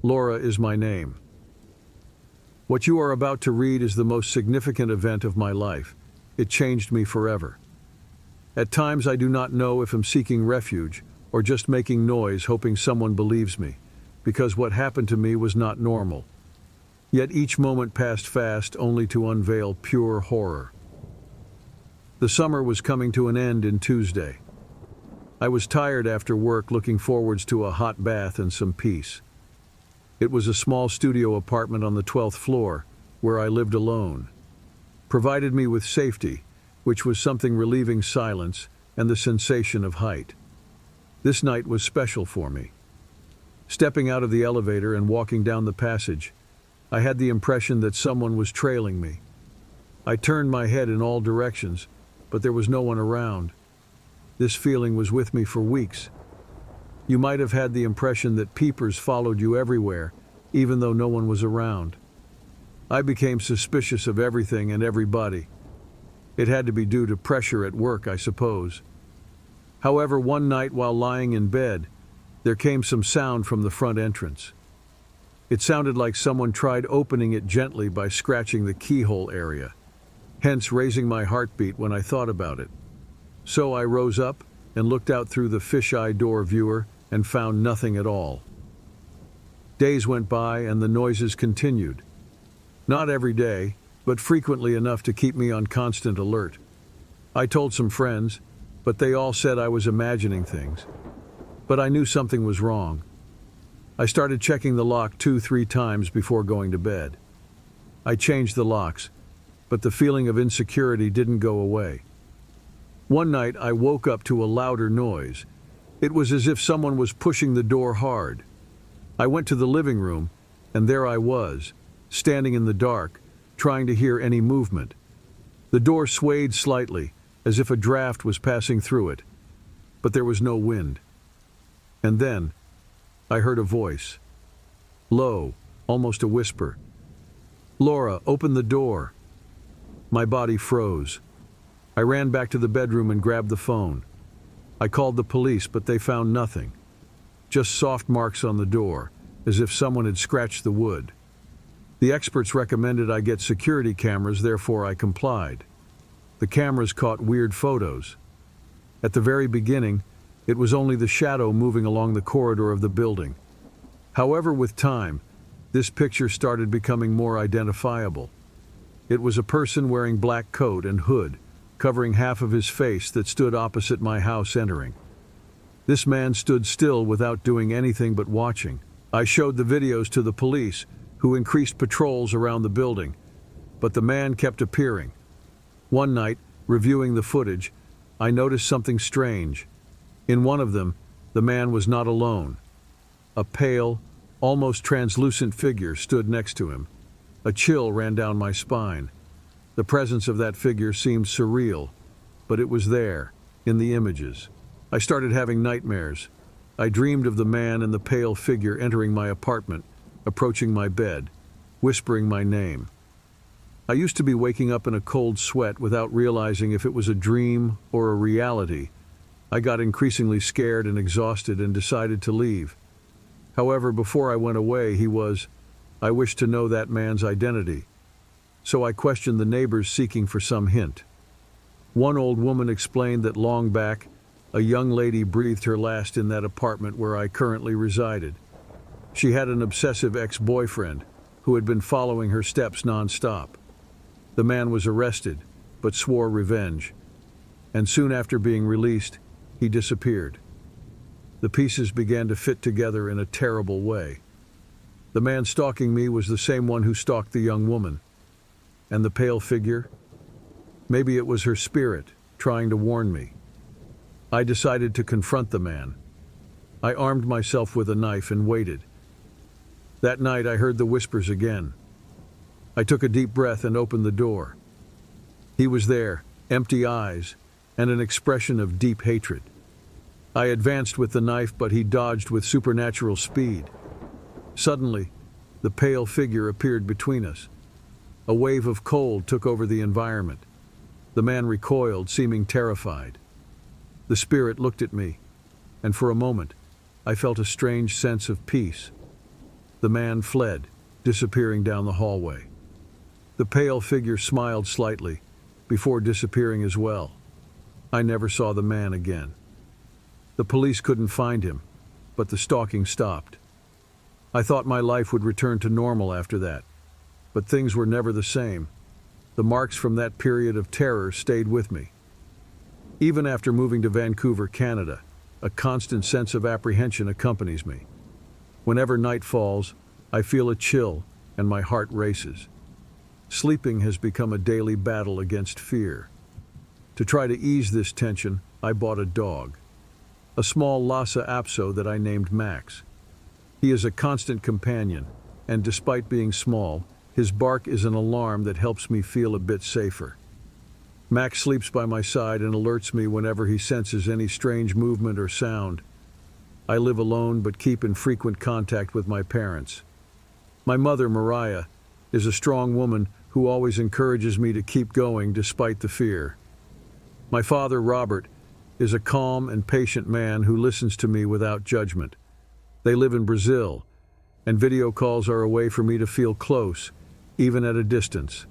Laura is my name. What you are about to read is the most significant event of my life. It changed me forever. At times I do not know if I'm seeking refuge or just making noise hoping someone believes me, because what happened to me was not normal. Yet each moment passed fast only to unveil pure horror. The summer was coming to an end in Tuesday. I was tired after work, looking forwards to a hot bath and some peace. It was a small studio apartment on the 12th floor, where I lived alone. Provided me with safety, which was something relieving silence and the sensation of height. This night was special for me. Stepping out of the elevator and walking down the passage, I had the impression that someone was trailing me. I turned my head in all directions, but there was no one around. This feeling was with me for weeks. You might have had the impression that peepers followed you everywhere, even though no one was around. I became suspicious of everything and everybody. It had to be due to pressure at work, I suppose. However, one night while lying in bed, there came some sound from the front entrance. It sounded like someone tried opening it gently by scratching the keyhole area, hence raising my heartbeat when I thought about it. So I rose up and looked out through the fisheye door viewer and found nothing at all. Days went by and the noises continued. Not every day, but frequently enough to keep me on constant alert. I told some friends, but they all said I was imagining things. But I knew something was wrong. I started checking the lock 2-3 times before going to bed. I changed the locks, but the feeling of insecurity didn't go away. One night I woke up to a louder noise. It was as if someone was pushing the door hard. I went to the living room, and there I was, standing in the dark, trying to hear any movement. The door swayed slightly, as if a draft was passing through it, but there was no wind. And then, I heard a voice. Low, almost a whisper. "Laura, open the door." My body froze. I ran back to the bedroom and grabbed the phone. I called the police, but they found nothing. Just soft marks on the door, as if someone had scratched the wood. The experts recommended I get security cameras, therefore I complied. The cameras caught weird photos. At the very beginning, it was only the shadow moving along the corridor of the building. However, with time, this picture started becoming more identifiable. It was a person wearing black coat and hood, covering half of his face, that stood opposite my house entering. This man stood still without doing anything but watching. I showed the videos to the police, who increased patrols around the building, but the man kept appearing. One night, reviewing the footage, I noticed something strange. In one of them, the man was not alone. A pale, almost translucent figure stood next to him. A chill ran down my spine. The presence of that figure seemed surreal, but it was there, in the images. I started having nightmares. I dreamed of the man and the pale figure entering my apartment, approaching my bed, whispering my name. I used to be waking up in a cold sweat without realizing if it was a dream or a reality. I got increasingly scared and exhausted and decided to leave. However, before I went away, I wished to know that man's identity. So I questioned the neighbors, seeking for some hint. One old woman explained that long back, a young lady breathed her last in that apartment where I currently resided. She had an obsessive ex-boyfriend who had been following her steps non-stop. The man was arrested, but swore revenge. And soon after being released, he disappeared. The pieces began to fit together in a terrible way. The man stalking me was the same one who stalked the young woman. And the pale figure? Maybe it was her spirit, trying to warn me. I decided to confront the man. I armed myself with a knife and waited. That night I heard the whispers again. I took a deep breath and opened the door. He was there, empty eyes, and an expression of deep hatred. I advanced with the knife, but he dodged with supernatural speed. Suddenly, the pale figure appeared between us. A wave of cold took over the environment. The man recoiled, seeming terrified. The spirit looked at me, and for a moment, I felt a strange sense of peace. The man fled, disappearing down the hallway. The pale figure smiled slightly, before disappearing as well. I never saw the man again. The police couldn't find him, but the stalking stopped. I thought my life would return to normal after that, but things were never the same. The marks from that period of terror stayed with me. Even after moving to Vancouver, Canada, a constant sense of apprehension accompanies me. Whenever night falls, I feel a chill and my heart races. Sleeping has become a daily battle against fear. To try to ease this tension, I bought a dog. A small Lhasa Apso that I named Max. He is a constant companion, and despite being small, his bark is an alarm that helps me feel a bit safer. Max sleeps by my side and alerts me whenever he senses any strange movement or sound. I live alone but keep in frequent contact with my parents. My mother, Mariah, is a strong woman who always encourages me to keep going despite the fear. My father, Robert, is a calm and patient man who listens to me without judgment. They live in Brazil, and video calls are a way for me to feel close, even at a distance.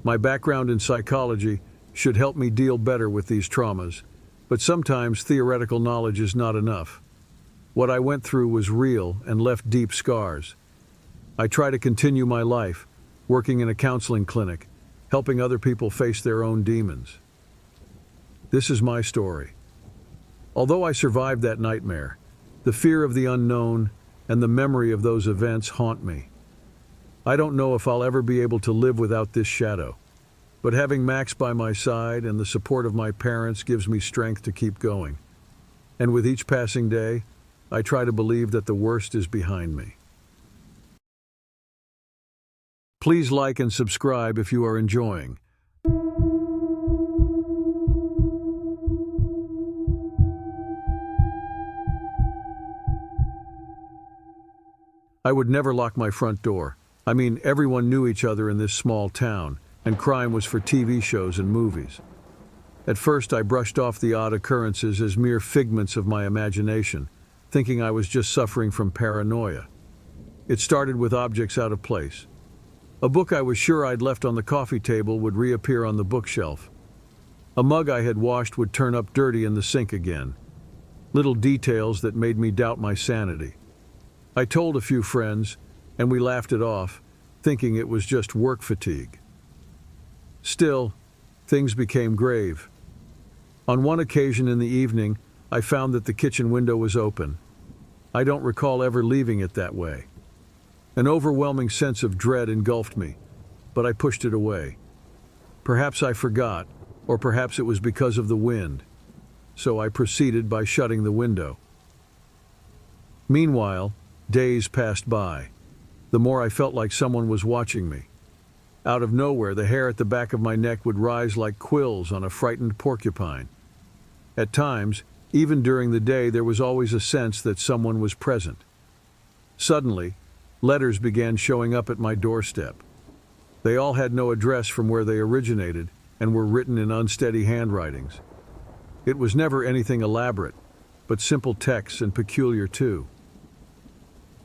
My background in psychology should help me deal better with these traumas, but sometimes theoretical knowledge is not enough. What I went through was real and left deep scars. I try to continue my life, working in a counseling clinic, helping other people face their own demons. This is my story. Although I survived that nightmare, the fear of the unknown and the memory of those events haunt me. I don't know if I'll ever be able to live without this shadow, but having Max by my side and the support of my parents gives me strength to keep going. And with each passing day, I try to believe that the worst is behind me. Please like and subscribe if you are enjoying. I would never lock my front door. I mean, everyone knew each other in this small town, and crime was for TV shows and movies. At first, I brushed off the odd occurrences as mere figments of my imagination, thinking I was just suffering from paranoia. It started with objects out of place. A book I was sure I'd left on the coffee table would reappear on the bookshelf. A mug I had washed would turn up dirty in the sink again. Little details that made me doubt my sanity. I told a few friends, and we laughed it off, thinking it was just work fatigue. Still, things became grave. On one occasion in the evening, I found that the kitchen window was open. I don't recall ever leaving it that way. An overwhelming sense of dread engulfed me, but I pushed it away. Perhaps I forgot, or perhaps it was because of the wind. So I proceeded by shutting the window. Meanwhile, days passed by. The more I felt like someone was watching me. Out of nowhere, the hair at the back of my neck would rise like quills on a frightened porcupine. At times, even during the day, there was always a sense that someone was present. Suddenly, letters began showing up at my doorstep. They all had no address from where they originated and were written in unsteady handwritings. It was never anything elaborate, but simple texts and peculiar too.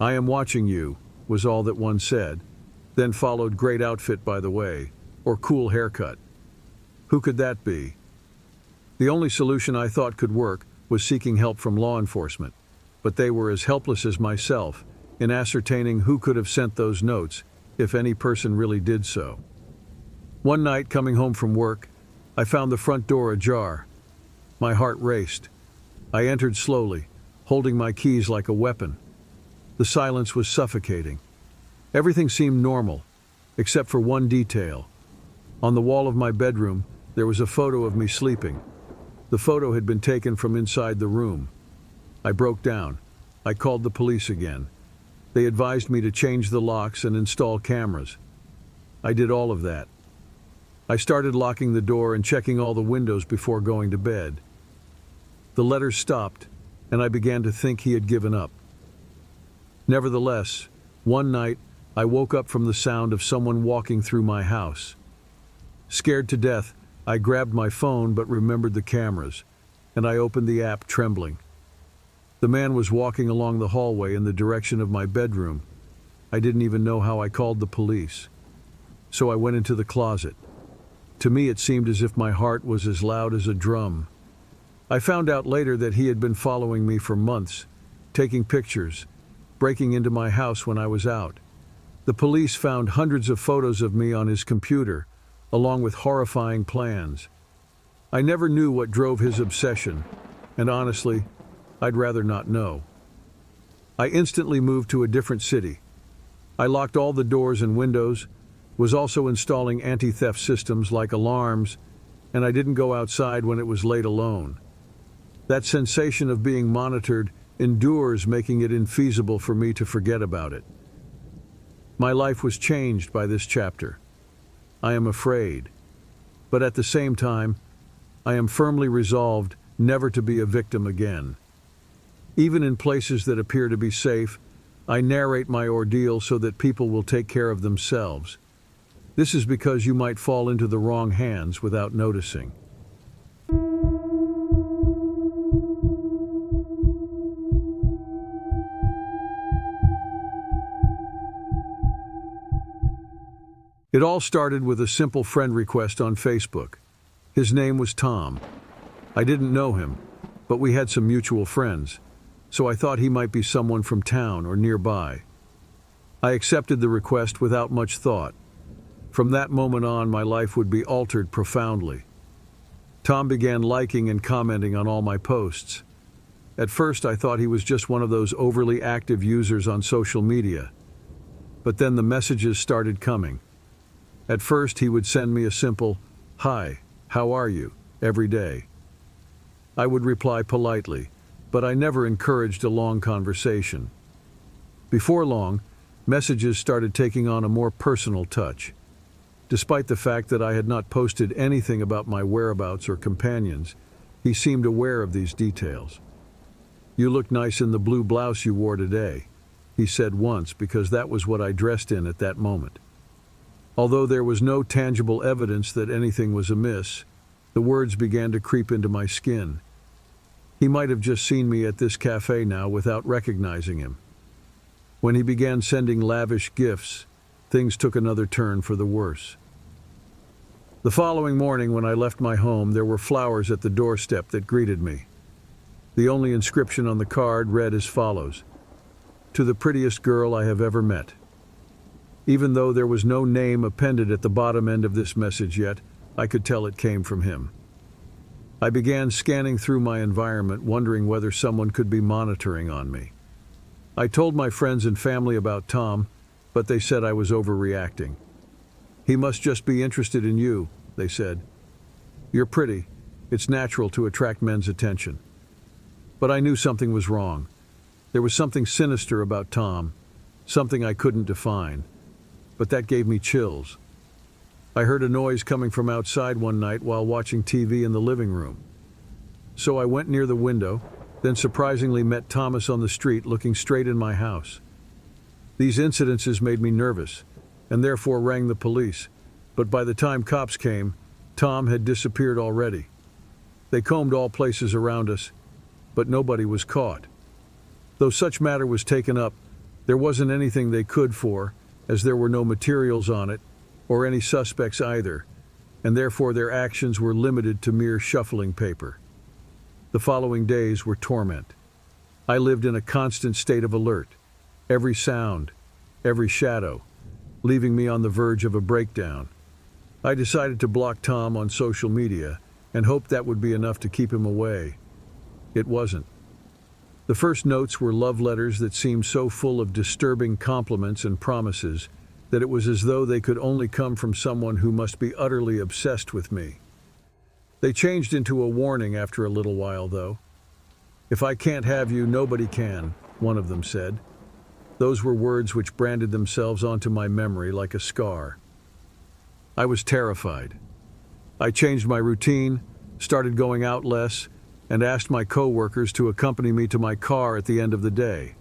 "I am watching you," was all that one said, then followed "great outfit by the way," or "cool haircut." Who could that be? The only solution I thought could work was seeking help from law enforcement, but they were as helpless as myself in ascertaining who could have sent those notes, if any person really did so. One night, coming home from work, I found the front door ajar. My heart raced. I entered slowly, holding my keys like a weapon. The silence was suffocating. Everything seemed normal, except for one detail. On the wall of my bedroom, there was a photo of me sleeping. The photo had been taken from inside the room. I broke down. I called the police again. They advised me to change the locks and install cameras. I did all of that. I started locking the door and checking all the windows before going to bed. The letters stopped, and I began to think he had given up. Nevertheless, one night, I woke up from the sound of someone walking through my house. Scared to death, I grabbed my phone but remembered the cameras, and I opened the app trembling. The man was walking along the hallway in the direction of my bedroom. I didn't even know how I called the police. So I went into the closet. To me, it seemed as if my heart was as loud as a drum. I found out later that he had been following me for months, taking pictures, breaking into my house when I was out. The police found hundreds of photos of me on his computer, along with horrifying plans. I never knew what drove his obsession, and honestly, I'd rather not know. I instantly moved to a different city. I locked all the doors and windows, was also installing anti-theft systems like alarms, and I didn't go outside when it was late alone. That sensation of being monitored endures, making it infeasible for me to forget about it. My life was changed by this chapter. I am afraid, but at the same time, I am firmly resolved never to be a victim again. Even in places that appear to be safe, I narrate my ordeal so that people will take care of themselves. This is because you might fall into the wrong hands without noticing. It all started with a simple friend request on Facebook. His name was Tom. I didn't know him, but we had some mutual friends, so I thought he might be someone from town or nearby. I accepted the request without much thought. From that moment on, my life would be altered profoundly. Tom began liking and commenting on all my posts. At first, I thought he was just one of those overly active users on social media. But then the messages started coming. At first, he would send me a simple, "Hi, how are you?" every day. I would reply politely, but I never encouraged a long conversation. Before long, messages started taking on a more personal touch. Despite the fact that I had not posted anything about my whereabouts or companions, he seemed aware of these details. "You look nice in the blue blouse you wore today," he said once, because that was what I dressed in at that moment. Although there was no tangible evidence that anything was amiss, the words began to creep into my skin. He might have just seen me at this cafe now without recognizing him. When he began sending lavish gifts, things took another turn for the worse. The following morning when I left my home, there were flowers at the doorstep that greeted me. The only inscription on the card read as follows: "To the prettiest girl I have ever met." Even though there was no name appended at the bottom end of this message yet, I could tell it came from him. I began scanning through my environment, wondering whether someone could be monitoring on me. I told my friends and family about Tom, but they said I was overreacting. "He must just be interested in you," they said. "You're pretty. It's natural to attract men's attention." But I knew something was wrong. There was something sinister about Tom, something I couldn't define. But that gave me chills. I heard a noise coming from outside one night while watching TV in the living room. So I went near the window, then surprisingly met Thomas on the street looking straight in my house. These incidences made me nervous, and therefore rang the police. But by the time cops came, Tom had disappeared already. They combed all places around us, but nobody was caught. Though such matter was taken up, there wasn't anything they could for, as there were no materials on it, or any suspects either, and therefore their actions were limited to mere shuffling paper. The following days were torment. I lived in a constant state of alert, every sound, every shadow, leaving me on the verge of a breakdown. I decided to block Tom on social media and hoped that would be enough to keep him away. It wasn't. The first notes were love letters that seemed so full of disturbing compliments and promises that it was as though they could only come from someone who must be utterly obsessed with me. They changed into a warning after a little while, though. "If I can't have you, nobody can," one of them said. Those were words which branded themselves onto my memory like a scar. I was terrified. I changed my routine, started going out less, and asked my co-workers to accompany me to my car at the end of the day.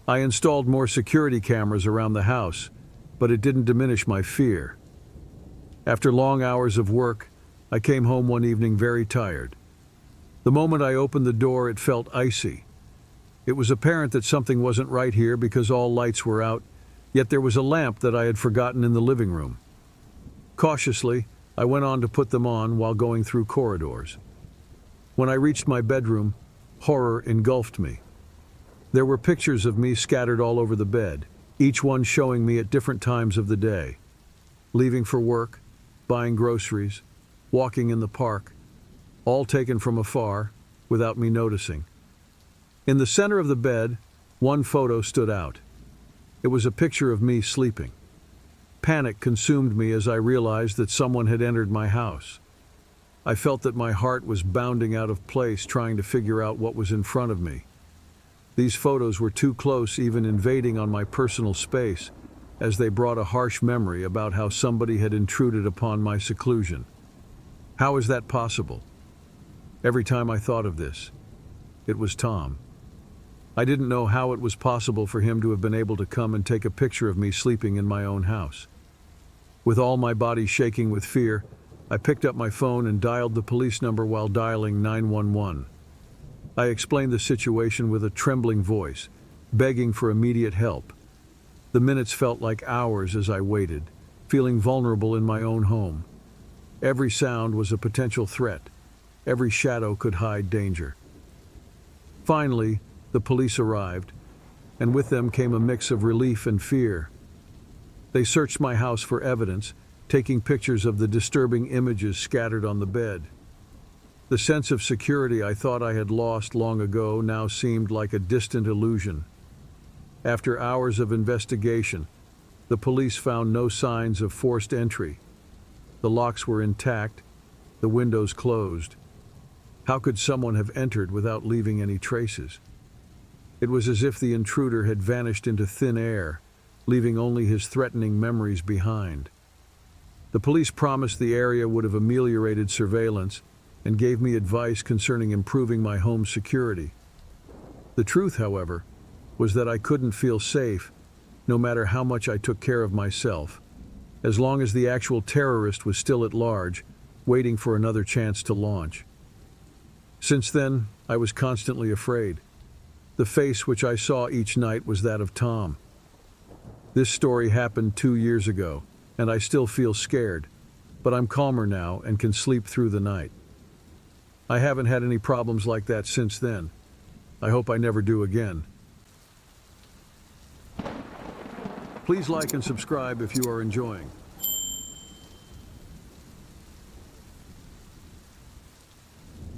I installed more security cameras around the house, but it didn't diminish my fear. After long hours of work, I came home one evening very tired. The moment I opened the door, it felt icy. It was apparent that something wasn't right here because all lights were out, Yet there was a lamp that I had forgotten in the living room. Cautiously, I went on to put them on while going through corridors. When I reached my bedroom, horror engulfed me. There were pictures of me scattered all over the bed, each one showing me at different times of the day. Leaving for work, buying groceries, walking in the park, all taken from afar, without me noticing. In the center of the bed, one photo stood out. It was a picture of me sleeping. Panic consumed me as I realized that someone had entered my house. I felt that my heart was bounding out of place trying to figure out what was in front of me. These photos were too close, even invading on my personal space, as they brought a harsh memory about how somebody had intruded upon my seclusion. How is that possible? Every time I thought of this, it was Tom. I didn't know how it was possible for him to have been able to come and take a picture of me sleeping in my own house. With all my body shaking with fear, I picked up my phone and dialed the police number while dialing 911. I explained the situation with a trembling voice, begging for immediate help. The minutes felt like hours as I waited, feeling vulnerable in my own home. Every sound was a potential threat. Every shadow could hide danger. Finally, the police arrived, and with them came a mix of relief and fear. They searched my house for evidence, taking pictures of the disturbing images scattered on the bed. The sense of security I thought I had lost long ago now seemed like a distant illusion. After hours of investigation, the police found no signs of forced entry. The locks were intact, the windows closed. How could someone have entered without leaving any traces? It was as if the intruder had vanished into thin air, leaving only his threatening memories behind. The police promised the area would have ameliorated surveillance and gave me advice concerning improving my home's security. The truth, however, was that I couldn't feel safe, no matter how much I took care of myself, as long as the actual terrorist was still at large, waiting for another chance to launch. Since then, I was constantly afraid. The face which I saw each night was that of Tom. This story happened 2 years ago, and I still feel scared, but I'm calmer now and can sleep through the night. I haven't had any problems like that since then. I hope I never do again. Please like and subscribe if you are enjoying.